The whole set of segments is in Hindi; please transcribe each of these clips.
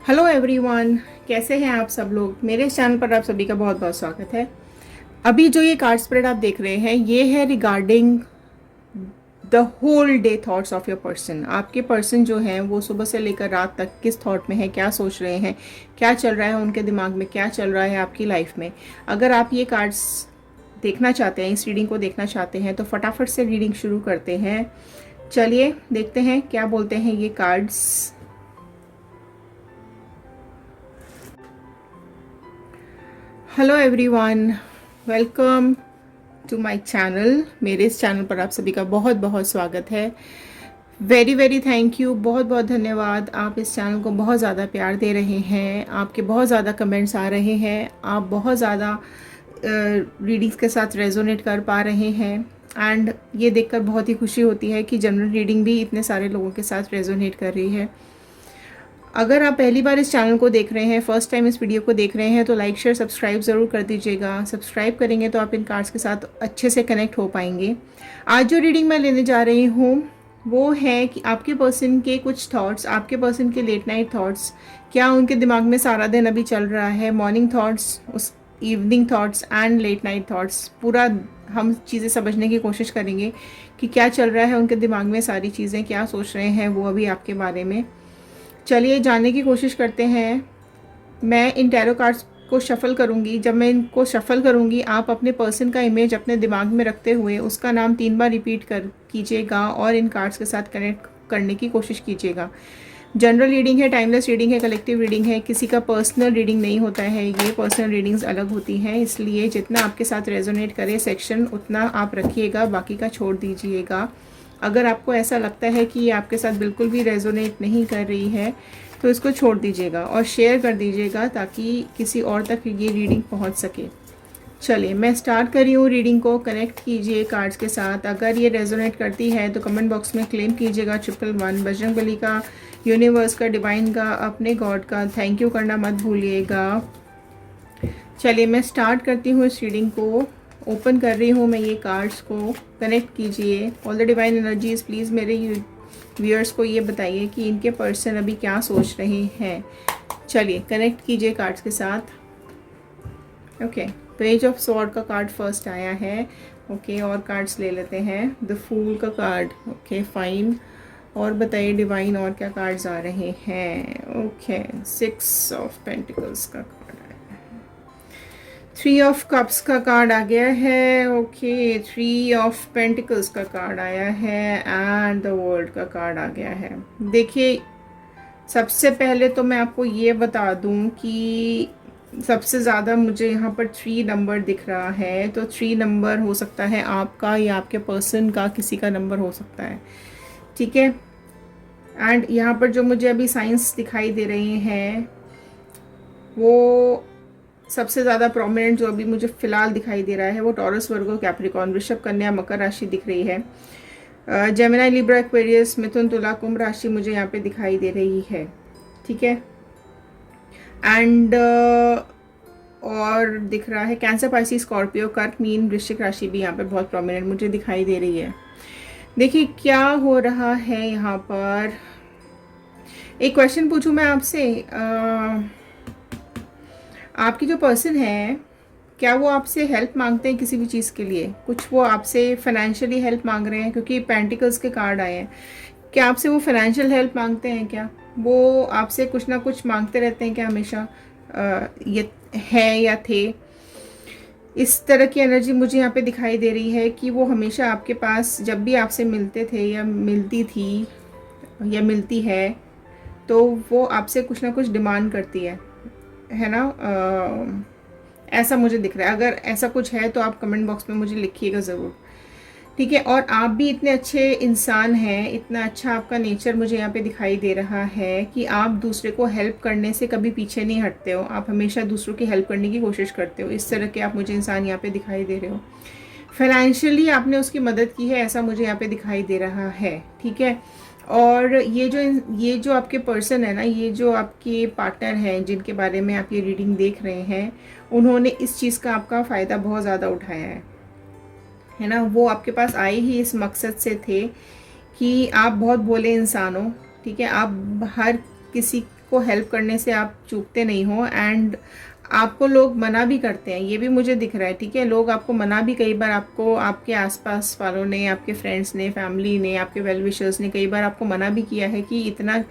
हेलो एवरीवन, कैसे हैं आप सब लोग। मेरे इस चैनल पर आप सभी का बहुत बहुत स्वागत है। अभी जो ये कार्ड स्प्रेड आप देख रहे हैं ये है regarding the whole day thoughts of your person. आपके पर्सन जो हैं वो सुबह से लेकर रात तक किस थॉट में है, क्या सोच रहे हैं, क्या चल रहा है उनके दिमाग में, क्या चल रहा है आपकी लाइफ में। अगर आप ये कार्ड्स देखना चाहते हैं, इस रीडिंग को देखना चाहते हैं, तो फटाफट से रीडिंग शुरू करते हैं। चलिए देखते हैं क्या बोलते हैं ये cards. Hello everyone, welcome to my channel. मेरे इस चैनल पर आप सभी का बहुत बहुत स्वागत है। वेरी वेरी थैंक यू, बहुत बहुत धन्यवाद। आप इस चैनल को बहुत ज़्यादा प्यार दे रहे हैं, आपके बहुत ज़्यादा कमेंट्स आ रहे हैं, आप बहुत ज़्यादा रीडिंग्स के साथ रेजोनेट कर पा रहे हैं। एंड ये देखकर बहुत ही खुशी होती है कि जनरल रीडिंग भी इतने सारे लोगों के साथ रेजोनेट कर रही है। अगर आप पहली बार इस चैनल को देख रहे हैं, फर्स्ट टाइम इस वीडियो को देख रहे हैं, तो लाइक शेयर सब्सक्राइब ज़रूर कर दीजिएगा। सब्सक्राइब करेंगे तो आप इन कार्ड्स के साथ अच्छे से कनेक्ट हो पाएंगे। आज जो रीडिंग मैं लेने जा रही हूँ वो है कि आपके पर्सन के कुछ थॉट्स, आपके पर्सन के लेट नाइट थॉट्स, क्या उनके दिमाग में सारा दिन अभी चल रहा है, मॉर्निंग थॉट्स, उस evening thoughts and let night thoughts. पूरा हम चीज़ें समझने की कोशिश करेंगे कि क्या चल रहा है उनके दिमाग में, सारी चीज़ें क्या सोच रहे हैं वो अभी आपके बारे में। चलिए जानने की कोशिश करते हैं। मैं इन टैरो कार्ड्स को शफ़ल करूंगी। जब मैं इनको शफ़ल करूंगी आप अपने पर्सन का इमेज अपने दिमाग में रखते हुए उसका नाम 3 बार रिपीट कर कीजिएगा और इन कार्ड्स के साथ कनेक्ट करने की कोशिश कीजिएगा। जनरल रीडिंग है, टाइमलेस रीडिंग है, कलेक्टिव रीडिंग है, किसी का पर्सनल रीडिंग नहीं होता है। ये पर्सनल रीडिंग्स अलग होती हैं, इसलिए जितना आपके साथ रेजोनेट करे सेक्शन उतना आप रखिएगा, बाकी का छोड़ दीजिएगा। अगर आपको ऐसा लगता है कि ये आपके साथ बिल्कुल भी रेजोनेट नहीं कर रही है तो इसको छोड़ दीजिएगा और शेयर कर दीजिएगा ताकि किसी और तक ये रीडिंग पहुंच सके। चलिए मैं स्टार्ट कर रही हूँ रीडिंग को। कनेक्ट कीजिए कार्ड्स के साथ। अगर ये रेजोनेट करती है तो कमेंट बॉक्स में क्लेम कीजिएगा 111 बजरंगबली का, यूनिवर्स का, डिवाइन का, अपने गॉड का थैंक यू करना मत भूलिएगा। चलिए मैं स्टार्ट करती हूँ इस रीडिंग को। ओपन कर रही हूँ मैं ये कार्ड्स को। कनेक्ट कीजिए। All the divine energies please मेरे व्यूअर्स को ये बताइए कि इनके पर्सन अभी क्या सोच रहे हैं। चलिए कनेक्ट कीजिए कार्ड्स के साथ। ओके, पेज ऑफ स्वॉर्ड का कार्ड फर्स्ट आया है। ओके, और कार्ड्स ले लेते हैं। द फूल का कार्ड, ओके फाइन। और बताइए डिवाइन और क्या कार्ड्स आ रहे हैं। ओके, 6 ऑफ पेंटिकल्स का कार्ड आया है। 3 ऑफ कप्स का कार्ड आ गया है। ओके, 3 ऑफ पेंटिकल्स का कार्ड आया है एंड द वर्ल्ड का कार्ड आ गया है। देखिए सबसे पहले तो मैं आपको ये बता दूं कि सबसे ज़्यादा मुझे यहाँ पर 3 नंबर दिख रहा है। तो 3 नंबर हो सकता है आपका या आपके पर्सन का, किसी का नंबर हो सकता है, ठीक है। एंड यहाँ पर जो मुझे अभी साइंस दिखाई दे रहे हैं वो सबसे ज़्यादा प्रोमिनेंट जो अभी मुझे फ़िलहाल दिखाई दे रहा है वो टॉरस, वर्गो, कैप्रिकॉर्न, वृषभ, कन्या, मकर राशि दिख रही है। जेमिनी, लिब्रा, एक्वेरियस, मिथुन, तुला, कुंभ राशि मुझे यहाँ पे दिखाई दे रही है, ठीक है। एंड और दिख रहा है कैंसर, पाइसिस, स्कॉर्पियो, कर्क, मीन, वृश्चिक राशि भी यहाँ पे बहुत प्रोमिनेंट मुझे दिखाई दे रही है। देखिए क्या हो रहा है यहाँ पर। एक क्वेश्चन पूछूं मैं आपसे, आपकी जो पर्सन है क्या वो आपसे हेल्प मांगते हैं किसी भी चीज़ के लिए? कुछ वो आपसे फाइनेंशियली हेल्प मांग रहे हैं क्योंकि पेंटिकल्स के कार्ड आए हैं। क्या आपसे वो फाइनेंशियल हेल्प मांगते हैं? क्या वो आपसे कुछ ना कुछ मांगते रहते हैं क्या हमेशा? ये है या थे? इस तरह की एनर्जी मुझे यहाँ पे दिखाई दे रही है कि वो हमेशा आपके पास जब भी आपसे मिलते थे या मिलती थी या मिलती है तो वो आपसे कुछ ना कुछ डिमांड करती है ना। ऐसा मुझे दिख रहा है। अगर ऐसा कुछ है तो आप कमेंट बॉक्स में मुझे लिखिएगा ज़रूर, ठीक है। और आप भी इतने अच्छे इंसान हैं, इतना अच्छा आपका नेचर मुझे यहाँ पे दिखाई दे रहा है कि आप दूसरे को हेल्प करने से कभी पीछे नहीं हटते हो। आप हमेशा दूसरों की हेल्प करने की कोशिश करते हो। इस तरह के आप मुझे इंसान यहाँ पे दिखाई दे रहे हो। फाइनेंशियली आपने उसकी मदद की है ऐसा मुझे यहाँ पे दिखाई दे रहा है, ठीक है। और ये जो आपके पर्सन है ना, ये जो आपके पार्टनर हैं जिनके बारे में आप ये रीडिंग देख रहे हैं, उन्होंने इस चीज़ का आपका फ़ायदा बहुत ज़्यादा उठाया है ना। वो आपके पास आए ही इस मकसद से थे कि आप बहुत भोले इंसान हो, ठीक है। आप हर किसी को हेल्प करने से आप चूकते नहीं हो, एंड आपको लोग मना भी करते हैं, ये भी मुझे दिख रहा है, ठीक है। लोग आपको मना भी कई बार, आपको आपके आसपास वालों ने, आपके फ्रेंड्स ने, फैमिली ने, आपके वेल विशर्स ने कई बार आपको मना भी किया है कि इतना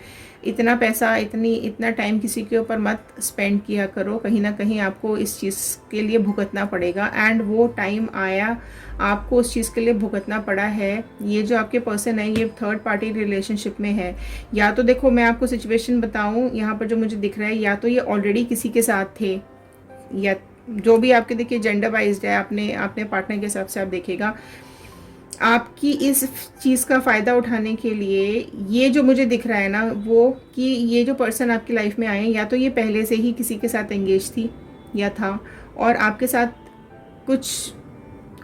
इतना पैसा, इतना टाइम किसी के ऊपर मत स्पेंड किया करो, कहीं ना कहीं आपको इस चीज़ के लिए भुगतना पड़ेगा। एंड वो टाइम आया, आपको उस चीज़ के लिए भुगतना पड़ा है। ये जो आपके पर्सन है ये थर्ड पार्टी रिलेशनशिप में है। या तो देखो मैं आपको सिचुएशन बताऊं, यहाँ पर जो मुझे दिख रहा है, या तो ये ऑलरेडी किसी के साथ थे, या जो भी आपके देखिए जेंडर वाइज्ड है, अपने अपने पार्टनर के हिसाब से आप देखिएगा, आपकी इस चीज़ का फ़ायदा उठाने के लिए ये जो मुझे दिख रहा है ना, वो कि ये जो पर्सन आपकी लाइफ में आए, या तो ये पहले से ही किसी के साथ एंगेज थी या था, और आपके साथ कुछ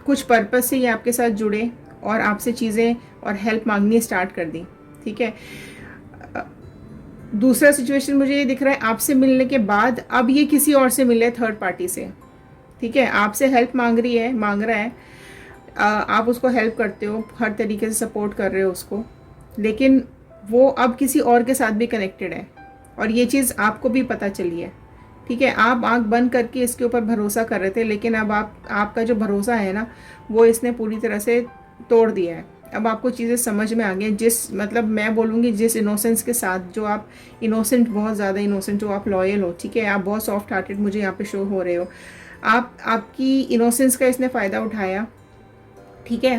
कुछ पर्पस से ये आपके साथ जुड़े और आपसे चीज़ें और हेल्प मांगनी स्टार्ट कर दी, ठीक है। दूसरा सिचुएशन मुझे ये दिख रहा है, आपसे मिलने के बाद अब ये किसी और से मिले, थर्ड पार्टी से, ठीक है। आपसे हेल्प मांग रहा है, आप उसको हेल्प करते हो, हर तरीके से सपोर्ट कर रहे हो उसको, लेकिन वो अब किसी और के साथ भी कनेक्टेड है, और ये चीज़ आपको भी पता चली है, ठीक है। आप आंख बंद करके इसके ऊपर भरोसा कर रहे थे, लेकिन अब आपका जो भरोसा है ना, वो इसने पूरी तरह से तोड़ दिया है। अब आपको चीज़ें समझ में आ गई, जिस मतलब मैं बोलूँगी जिस इनोसेंस के साथ, जो आप इनोसेंट, बहुत ज़्यादा इनोसेंट हो, आप लॉयल हो, ठीक है, आप बहुत सॉफ्ट हार्टेड मुझे यहाँ पे शो हो रहे हो, आपकी इनोसेंस का इसने फ़ायदा उठाया, ठीक है।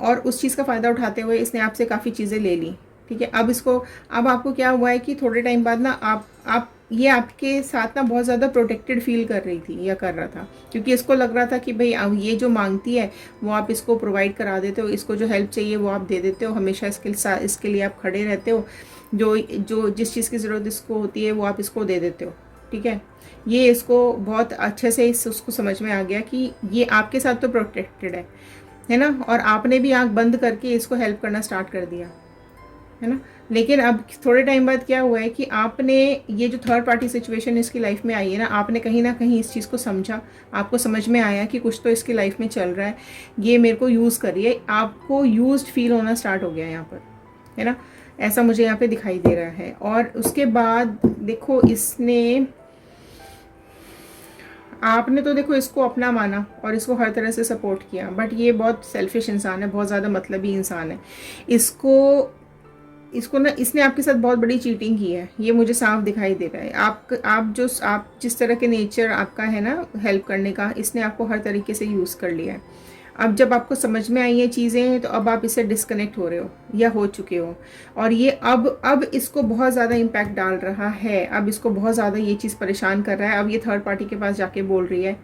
और उस चीज़ का फ़ायदा उठाते हुए इसने आपसे काफ़ी चीज़ें ले ली, ठीक है। अब आपको क्या हुआ है कि थोड़े टाइम बाद ना आप ये आपके साथ ना बहुत ज़्यादा प्रोटेक्टेड फील कर रही थी या कर रहा था, क्योंकि इसको लग रहा था कि भाई अब ये जो मांगती है वो आप इसको प्रोवाइड करा देते हो, इसको जो हेल्प चाहिए वो आप दे देते हो, हमेशा इसके लिए आप खड़े रहते हो, जो जिस चीज़ की ज़रूरत इसको होती है वो आप इसको दे देते हो, ठीक है। ये इसको बहुत अच्छे से उसको समझ में आ गया कि ये आपके साथ तो प्रोटेक्टेड है ना, और आपने भी आंख बंद करके इसको हेल्प करना स्टार्ट कर दिया, है ना। लेकिन अब थोड़े टाइम बाद क्या हुआ है कि आपने ये जो थर्ड पार्टी सिचुएशन इसकी लाइफ में आई है ना, आपने कहीं ना कहीं इस चीज़ को समझा, आपको समझ में आया कि कुछ तो इसकी लाइफ में चल रहा है, ये मेरे को यूज़ कर रही है, आपको यूज्ड फील होना स्टार्ट हो गया यहाँ पर, है ना। ऐसा मुझे यहाँ पे दिखाई दे रहा है। और उसके बाद देखो आपने तो देखो इसको अपना माना और इसको हर तरह से सपोर्ट किया, बट ये बहुत सेल्फिश इंसान है, बहुत ज़्यादा मतलबी इंसान है। इसको ना इसने आपके साथ बहुत बड़ी चीटिंग की है, ये मुझे साफ दिखाई दे रहा है। आप जिस तरह के नेचर आपका है ना हेल्प करने का, इसने आपको हर तरीके से यूज़ कर लिया है। अब जब आपको समझ में आई ये चीज़ें, तो अब आप इससे डिस्कनेक्ट हो रहे हो या हो चुके हो, और ये अब इसको बहुत ज़्यादा इम्पैक्ट डाल रहा है, अब इसको बहुत ज़्यादा ये चीज़ परेशान कर रहा है। अब ये थर्ड पार्टी के पास जाके बोल रही है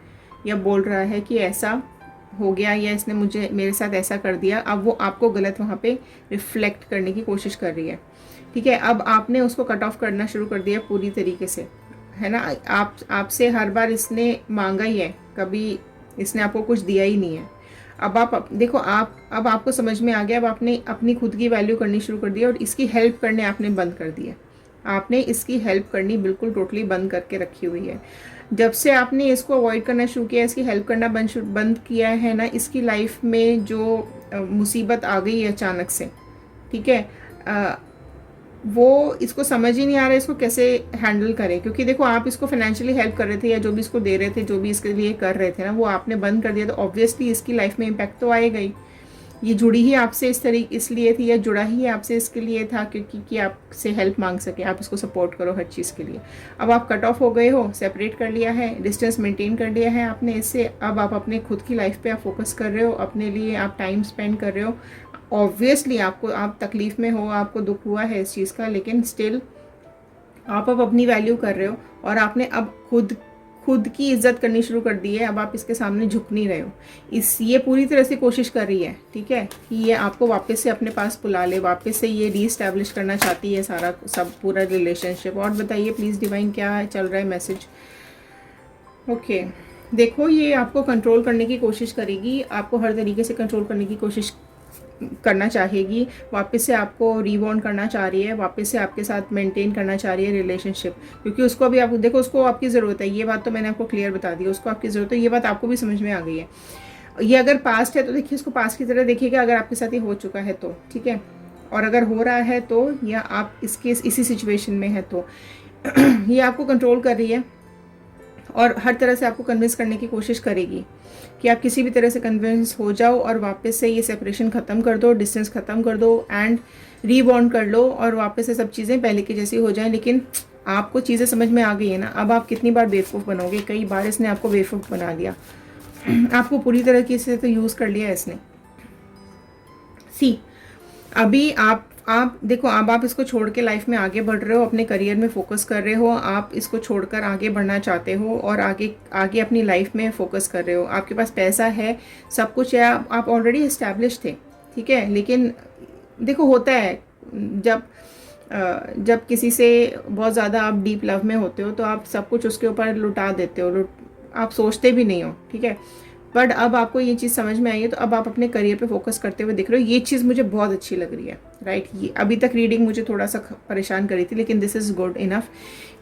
या बोल रहा है कि ऐसा हो गया, या इसने मेरे साथ ऐसा कर दिया। अब वो आपको गलत वहाँ पे रिफ्लेक्ट करने की कोशिश कर रही है, ठीक है। अब आपने उसको कट ऑफ करना शुरू कर दिया पूरी तरीके से, है ना। आपसे हर बार इसने मांगा ही है, कभी इसने आपको कुछ दिया ही नहीं है। अब आप देखो, अब आपको समझ में आ गया, अब आपने अपनी खुद की वैल्यू करनी शुरू कर दी, और इसकी हेल्प करने आपने बंद कर दिया। आपने इसकी हेल्प करनी बिल्कुल टोटली बंद करके रखी हुई है। जब से आपने इसको अवॉइड करना शुरू किया, इसकी हेल्प करना बंद किया है ना, इसकी लाइफ में जो मुसीबत आ गई है अचानक से, ठीक है, वो इसको समझ ही नहीं आ रहा है इसको कैसे हैंडल करे। क्योंकि देखो, आप इसको फाइनेंशियली हेल्प कर रहे थे, या जो भी इसको दे रहे थे, जो भी इसके लिए कर रहे थे ना, वो आपने बंद कर दिया, तो ऑब्वियसली इसकी लाइफ में इम्पैक्ट तो आएगा ही। ये जुड़ी ही आपसे इसलिए थी, या जुड़ा ही आपसे इसके लिए था क्योंकि कि आपसे हेल्प मांग सके, आप इसको सपोर्ट करो हर चीज़ के लिए। अब आप कट ऑफ हो गए हो, सेपरेट कर लिया है, डिस्टेंस मेंटेन कर लिया है आपने इससे। अब आप अपने खुद की लाइफ पे आप फोकस कर रहे हो, अपने लिए आप टाइम स्पेंड कर रहे हो। ऑब्वियसली आप तकलीफ़ में हो, आपको दुख हुआ है इस चीज़ का, लेकिन स्टिल आप अब अपनी वैल्यू कर रहे हो, और आपने अब खुद की इज्जत करनी शुरू कर दी है। अब आप इसके सामने झुक नहीं रहे हो। ये पूरी तरह से कोशिश कर रही है, ठीक है, कि ये आपको वापस से अपने पास बुला ले, वापस से ये रीस्टैब्लिश करना चाहती है पूरा रिलेशनशिप। और बताइए प्लीज़ डिवाइन, क्या चल रहा है मैसेज। ओके, देखो, ये आपको कंट्रोल करने की कोशिश करेगी, आपको हर तरीके से कंट्रोल करने की कोशिश करना चाहेगी, वापस से आपको रीबॉन्ड करना चाह रही है, वापस से आपके साथ मेंटेन करना चाह रही है रिलेशनशिप। क्योंकि उसको अभी आप देखो, उसको आपकी ज़रूरत है, ये बात तो मैंने आपको क्लियर बता दी, उसको आपकी ज़रूरत है, ये बात आपको भी समझ में आ गई है। ये अगर पास्ट है तो देखिए इसको पास्ट की तरह देखिएगा, अगर आपके साथ ये हो चुका है तो ठीक है, और अगर हो रहा है तो, या आप इसके इसी सिचुएशन में है तो ये आपको कंट्रोल कर रही है और हर तरह से आपको कन्विंस करने की कोशिश करेगी कि आप किसी भी तरह से कन्विंस हो जाओ और वापस से ये सेपरेशन ख़त्म कर दो, डिस्टेंस ख़त्म कर दो एंड रीबॉन्ड कर लो और वापस से सब चीज़ें पहले की जैसी हो जाएं। लेकिन आपको चीज़ें समझ में आ गई है ना, अब आप कितनी बार बेवकूफ़ बनोगे, कई बार इसने आपको बेवकूफ़ बना दिया आपको पूरी तरह से तो यूज़ कर लिया इसने। सी अभी आप देखो, अब आप इसको छोड़ के लाइफ में आगे बढ़ रहे हो, अपने करियर में फोकस कर रहे हो, आप इसको छोड़कर आगे बढ़ना चाहते हो और आगे आगे अपनी लाइफ में फोकस कर रहे हो, आपके पास पैसा है, सब कुछ है, आप ऑलरेडी इस्टेब्लिश थे, ठीक है। लेकिन देखो होता है जब किसी से बहुत ज़्यादा आप डीप लव में होते हो तो आप सब कुछ उसके ऊपर लुटा देते हो, आप सोचते भी नहीं हो, ठीक है। बट अब आपको ये चीज़ समझ में आई है तो अब आप अपने करियर पे फोकस करते हुए दिख रहे हो, ये चीज़ मुझे बहुत अच्छी लग रही है, राइट। ये अभी तक रीडिंग मुझे थोड़ा सा परेशान करी थी, लेकिन दिस इज़ गुड इनफ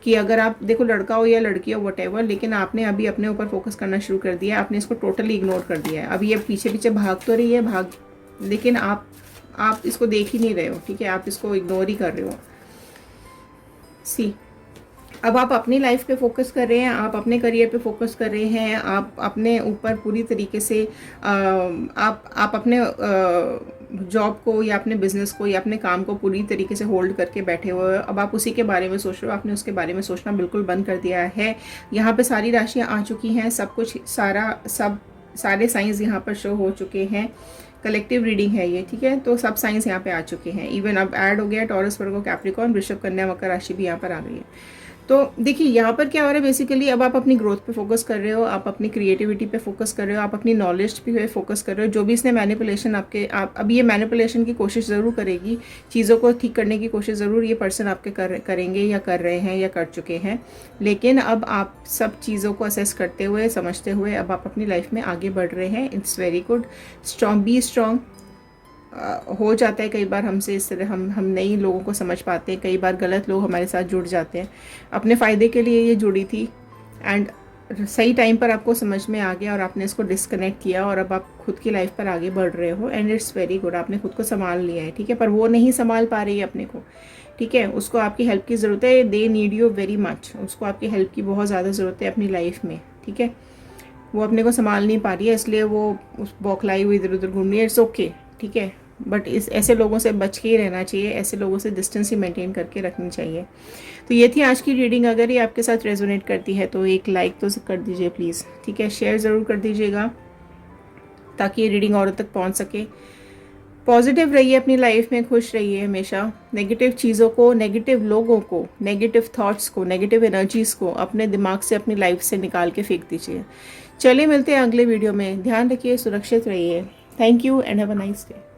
कि अगर आप देखो लड़का हो या लड़की हो वटेवर, लेकिन आपने अभी अपने ऊपर फोकस करना शुरू कर दिया, आपने इसको टोटली इग्नोर कर दिया है। अभी ये पीछे पीछे भाग तो रही है, लेकिन आप इसको देख ही नहीं रहे हो, ठीक है, आप इसको इग्नोर ही कर रहे हो। सी अब आप अपनी लाइफ पे फोकस कर रहे हैं, आप अपने करियर पे फोकस कर रहे हैं, आप अपने ऊपर पूरी तरीके से आप अपने जॉब को या अपने बिजनेस को या अपने काम को पूरी तरीके से होल्ड करके बैठे हुए हो। अब आप उसी के बारे में सोच रहे हो, आपने उसके बारे में सोचना बिल्कुल बंद कर दिया है। यहाँ पे सारी राशियाँ आ चुकी हैं, सब कुछ सारे साइंस यहाँ पर शो हो चुके हैं। कलेक्टिव रीडिंग है ये, ठीक है, तो सब साइंस यहाँ पे आ चुके हैं। इवन अब ऐड हो गया टॉरस, वर्गो, कैप्रिकॉर्न, वृषभ, कन्या, मकर राशि भी यहाँ पर आ गई है। तो देखिए यहाँ पर क्या हो रहा है, बेसिकली अब आप अपनी ग्रोथ पे फोकस कर रहे हो, आप अपनी क्रिएटिविटी पे फोकस कर रहे हो, आप अपनी नॉलेज पे फोकस कर रहे हो। जो भी इसने मैनिपुलेशन अब ये मैनिपुलेशन की कोशिश ज़रूर करेगी, चीज़ों को ठीक करने की कोशिश ज़रूर ये पर्सन आपके करेंगे या कर रहे हैं या कर चुके हैं। लेकिन अब आप सब चीज़ों को असेस करते हुए, समझते हुए अब आप अपनी लाइफ में आगे बढ़ रहे हैं। It's very good. Be strong. हो जाता है कई बार हमसे इस तरह, हम नई लोगों को समझ पाते हैं, कई बार गलत लोग हमारे साथ जुड़ जाते हैं। अपने फ़ायदे के लिए ये जुड़ी थी एंड सही टाइम पर आपको समझ में आ गया और आपने इसको डिस्कनेक्ट किया और अब आप खुद की लाइफ पर आगे बढ़ रहे हो एंड इट्स वेरी गुड। आपने खुद को संभाल लिया है, ठीक है, पर वो नहीं संभाल पा रही है अपने को, ठीक है, उसको आपकी हेल्प की ज़रूरत है। They need you very much, उसको आपकी हेल्प की बहुत ज़्यादा ज़रूरत है अपनी लाइफ में, ठीक है। वो अपने को संभाल नहीं पा रही है, इसलिए वो उस बौखलाई हुई इधर उधर घूम रही है। इट्स ओके, ठीक है, बट ऐसे लोगों से बच के ही रहना चाहिए, ऐसे लोगों से डिस्टेंस ही मेंटेन करके रखनी चाहिए। तो ये थी आज की रीडिंग। अगर ये आपके साथ रेजोनेट करती है तो एक लाइक तो कर दीजिए प्लीज़, ठीक है, शेयर ज़रूर कर दीजिएगा ताकि ये रीडिंग औरों तक पहुंच सके। पॉजिटिव रहिए अपनी लाइफ में, खुश रहिए हमेशा। नेगेटिव चीज़ों को, नेगेटिव लोगों को, नेगेटिव थॉट्स को, नेगेटिव एनर्जीज़ को अपने दिमाग से, अपनी लाइफ से निकाल के फेंक दीजिए। चलिए मिलते हैं अगले वीडियो में। ध्यान रखिए, सुरक्षित रहिए। Thank you and have a nice day.